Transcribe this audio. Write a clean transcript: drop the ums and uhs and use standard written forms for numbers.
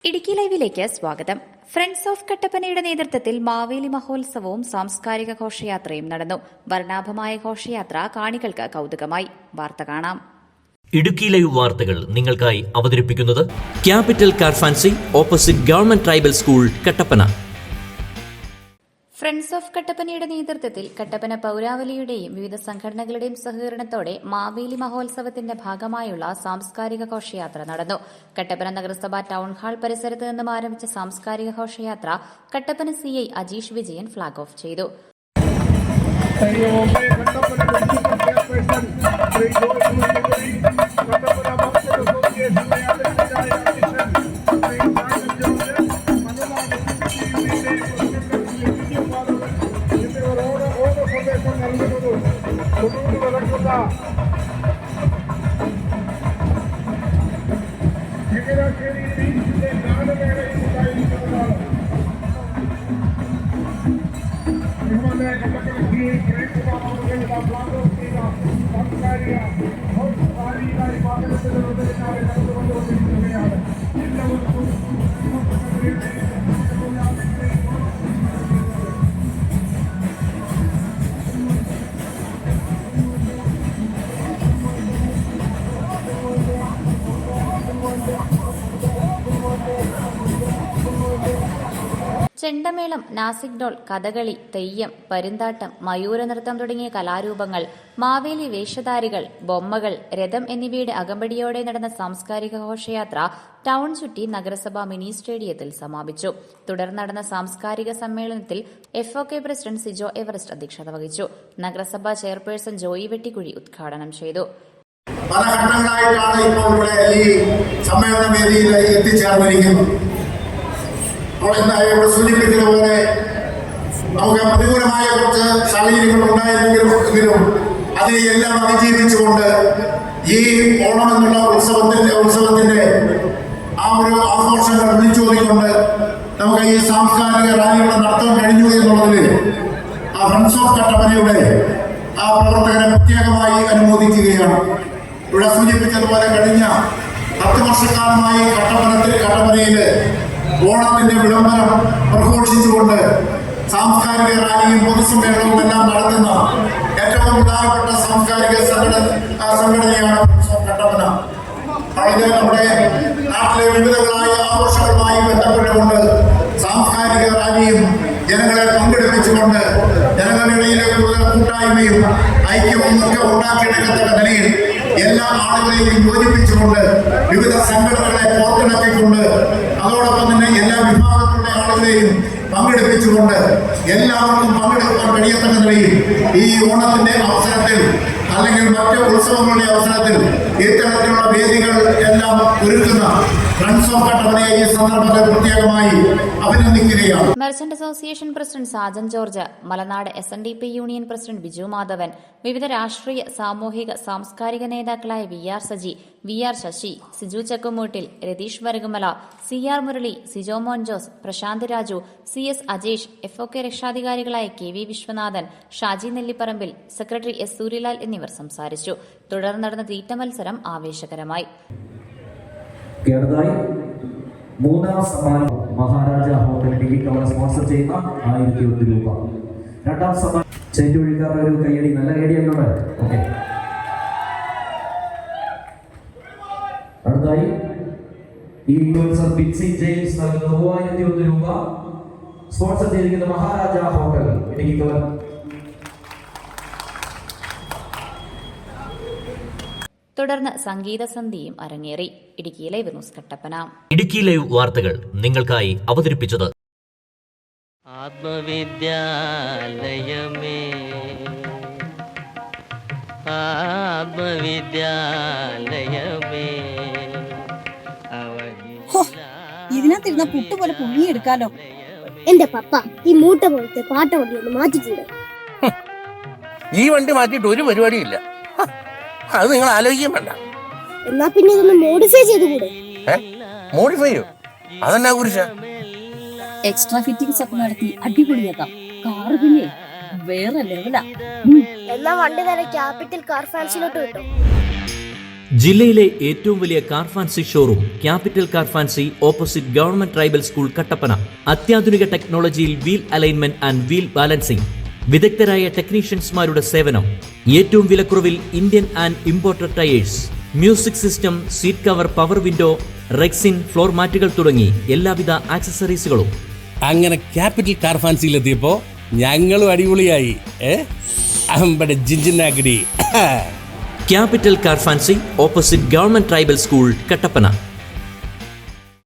ഇടുക്കി ലൈവിലേക്ക് സ്വാഗതം. Friends of കട്ടപ്പനയുടെ നേതൃത്വത്തിൽ മാവേലി മഹോത്സവവും സാംസ്കാരിക ഘോഷയാത്രയും നടന്നു. വർണ്ണാഭമായ ഘോഷയാത്ര കാണികൾക്ക് കൌതുകമായി. വാർത്ത കാണാം. ഇടുക്കി ലൈവ് വാർത്തകൾ നിങ്ങൾക്കായി അവതരിപ്പിക്കുന്നത് capital car fancy opposite government tribal school Kattappana. Friends of കട്ടപ്പനയുടെ നേതൃത്വത്തിൽ കട്ടപ്പന പൌരാവലിയുടെയും വിവിധ സംഘടനകളുടെയും സഹകരണത്തോടെ മാവേലി മഹോത്സവത്തിന്റെ ഭാഗമായുള്ള സാംസ്കാരിക ഘോഷയാത്ര നടന്നു. കട്ടപ്പന നഗരസഭ ടൌൺ ഹാൾ പരിസരത്ത് നിന്നും ആരംഭിച്ച സാംസ്കാരിക ഘോഷയാത്ര Kattappana CI Ajeesh Vijayan flag off ചെയ്തു. ചെണ്ടമേളം, നാസിക് ഡോൾ, കഥകളി, തെയ്യം, പരുന്താട്ടം, മയൂരനൃത്തം തുടങ്ങിയ കലാരൂപങ്ങൾ, മാവേലി വേഷധാരികൾ, ബൊമ്മകൾ, രഥം എന്നിവയുടെ അകമ്പടിയോടെ നടന്ന സാംസ്കാരിക ഘോഷയാത്ര ടൌൺ ചുറ്റി നഗരസഭാ മിനി സ്റ്റേഡിയത്തിൽ സമാപിച്ചു. തുടർന്ന് നടന്ന സാംസ്കാരിക സമ്മേളനത്തിൽ FOK പ്രസിഡന്റ് സിജോ എവറസ്റ്റ് അധ്യക്ഷത വഹിച്ചു. നഗരസഭാ ചെയർപേഴ്സൺ ജോയി വെട്ടിക്കുഴി ഉദ്ഘാടനം ചെയ്തു. പല ഘട്ടങ്ങളായിട്ടാണ് ഇപ്പോൾ ഇവിടെ ഈ സമ്മേളന വേദിയിൽ എത്തിച്ചേർന്നിരിക്കുന്നത്. ഇവിടെ സൂചിപ്പിച്ചതുപോലെ നമുക്ക് പ്രതികൂലമായ കുറച്ച് സാഹചര്യങ്ങൾ ഉണ്ടായിരുന്നെങ്കിലും അതിനെയെല്ലാം അതിജീവിച്ചുകൊണ്ട് ഈ ഓണം എന്നുള്ള ഉത്സവത്തിന്റെ ആ ഒരു ആഘോഷങ്ങൾ വിളിച്ചോതിക്കൊണ്ട് നമുക്ക് ഈ സാംസ്കാരിക റാലികൾ നടത്താൻ കഴിഞ്ഞു എന്നുള്ളതിൽ ആ ഫ്രണ്ട്സ് ഓഫ് കട്ടപ്പനയുടെ ആ പ്രവർത്തകരെ പ്രത്യേകമായി അനുമോദിക്കുകയാണ്. ഇവിടെ സൂചിപ്പിച്ചതുപോലെ കഴിഞ്ഞ 10 വർഷക്കാലമായി കട്ടപ്പനയിൽ ഓണത്തിന്റെ വിളംബരം പ്രഘോഷിച്ചുകൊണ്ട് സാംസ്കാരിക റാലിയും പൊതുസമ്മേളനവും എല്ലാം നടത്തുന്ന ഏറ്റവും പ്രധാനപ്പെട്ട സാംസ്കാരിക സംഘടനയാണ് കട്ടപ്പന. അതിന് നമ്മുടെ നാട്ടിലെ വിവിധങ്ങളായ ആഘോഷങ്ങളുമായി ബന്ധപ്പെട്ടുകൊണ്ട് സാംസ്കാരിക റാലിയും ജനങ്ങളെ പങ്കെടുപ്പിച്ചുകൊണ്ട് ജനങ്ങളുടെ ഇടയിലെ കൂടുതൽ കൂട്ടായ്മയും ഐക്യവും ഒക്കെ ഉണ്ടാക്കിയെടുക്കത്തക്ക നിലയിൽ എല്ലാ ആളുകളെയും യോജിപ്പിച്ചുകൊണ്ട് വിവിധ സംഘടനകളെ പുറത്തിണക്കിക്കൊണ്ട് അതോടൊപ്പം തന്നെ എല്ലാ വിഭാഗത്തിലുള്ള ആളുകളെയും പങ്കെടുപ്പിച്ചുകൊണ്ട് എല്ലാവർക്കും പങ്കെടുക്കാൻ കഴിയത്തക്ക നിലയിൽ ഈ ഓണത്തിന്റെ അവസരത്തിൽ അല്ലെങ്കിൽ മറ്റ് ഉത്സവങ്ങളുടെ അവസരത്തിൽ ഇത്തരത്തിലുള്ള വേദികൾ എല്ലാം ഒരുക്കുന്ന ഫ്രണ്ട്സ് ഓഫ് കട്ടപ്പനയെ ഈ സന്ദർഭത്തിൽ പ്രത്യേകമായി അഭിനന്ദിക്കുകയാണ്. Merchant association president Sajan George, Malanad SNDP union president Biju Madhavan, വിവിധ രാഷ്ട്രീയ, സാമൂഹിക, സാംസ്കാരിക നേതാക്കളായ VR Saji, VR Sasi, Siju Chakkumoottil, Ratheesh Varakumala, CR Murali, Sijo Mon Jose, Prashanth Raju, CS Ajesh, FOK രക്ഷാധികാരികളായ KV Viswanathan, Shaji Nellipparambil, secretary S Suryalal എന്നിവർ സംസാരിച്ചു. തുടർന്ന് നടന്ന തീറ്റ മത്സരം ആവേശകരമായി. മൂന്നാം സമ്മാനം Maharaja hotel degree cover sponsor ചെയ്യുന്ന 1001 രൂപ. രണ്ടാം സമ്മാനം ചേറ്റുവഴിക്കാരുടെ ഒരു കയ്യടി, നല്ല കയ്യടിയല്ലോടെ. ഓക്കെ, അടുത്തായി ഈ ഇൻഫ്ലുവൻസർ ബിൻസി ജെയിംസ് നൽകുന്ന 3001 രൂപ സ്പോൺസർ ചെയ്തിരിക്കുന്ന മഹാരാജ ഹോട്ടൽ ഡിഗ്രി കവർ. തുടർന്ന് സംഗീത സന്ധ്യയും അരങ്ങേറി. Idukki live news Kattappana. Idukki live വാർത്തകൾ നിങ്ങൾക്കായി അവതരിപ്പിച്ചത് ആത്മവിദ്യാലയമേ ഇതിനകത്തിരുന്ന പുട്ടുപോലെ പുള്ളിയെടുക്കാലോ. എന്റെ പപ്പ ഈ മൂട്ട പോലത്തെ പാട്ട വണ്ടി ഒന്ന് മാറ്റിട്ടുണ്ട്. ഈ വണ്ടി മാറ്റിയിട്ട് ഒരു പരിപാടിയില്ല. അത് നിങ്ങൾ ആലോചിക്കാൻ വേണ്ട. എന്നാ പിന്നെ ഇതൊന്ന് മോഡിഫൈ ചെയ്തുകൂടെ? മോഡിഫൈയോ? അതെന്നാ കുറിച്ച എക്സ്ട്രാ ഫിറ്റിംഗ്സ് ഒക്കെ നടത്തി അടിപൊളിയാക്കാം. കാറ് പിന്നെ വേറെ ലെവലാ. എന്നാ വണ്ടി നേരെ ക്യാപിറ്റൽ കാർ ഫാൻസിലോട്ട് കിട്ടും. ജില്ലയിലെ ഏറ്റവും വലിയ car fancy showroom capital car fancy opposite government tribal school Kattappana. അത്യാധുനിക ടെക്നോളജിയിൽ wheel alignment and wheel balancing, വിദഗ്ധരായ ടെക്നീഷ്യൻസ്മാരുടെ സേവനം, ഏറ്റവും വിലക്കുറവിൽ Indian and imported tyres, music system, seat cover, power window, rexine, floor മാറ്റുകൾ തുടങ്ങി എല്ലാവിധ ആക്സസറീസുകളും. അങ്ങനെ ക്യാപിറ്റൽ കാർ ഫാൻസിയിലെത്തിയപ്പോ ഞങ്ങളും അടിപൊളിയായി. അമ്പടെ ജിഞ്ചിനാക്കടി. Capital car fancy opposite government tribal school Kattappana.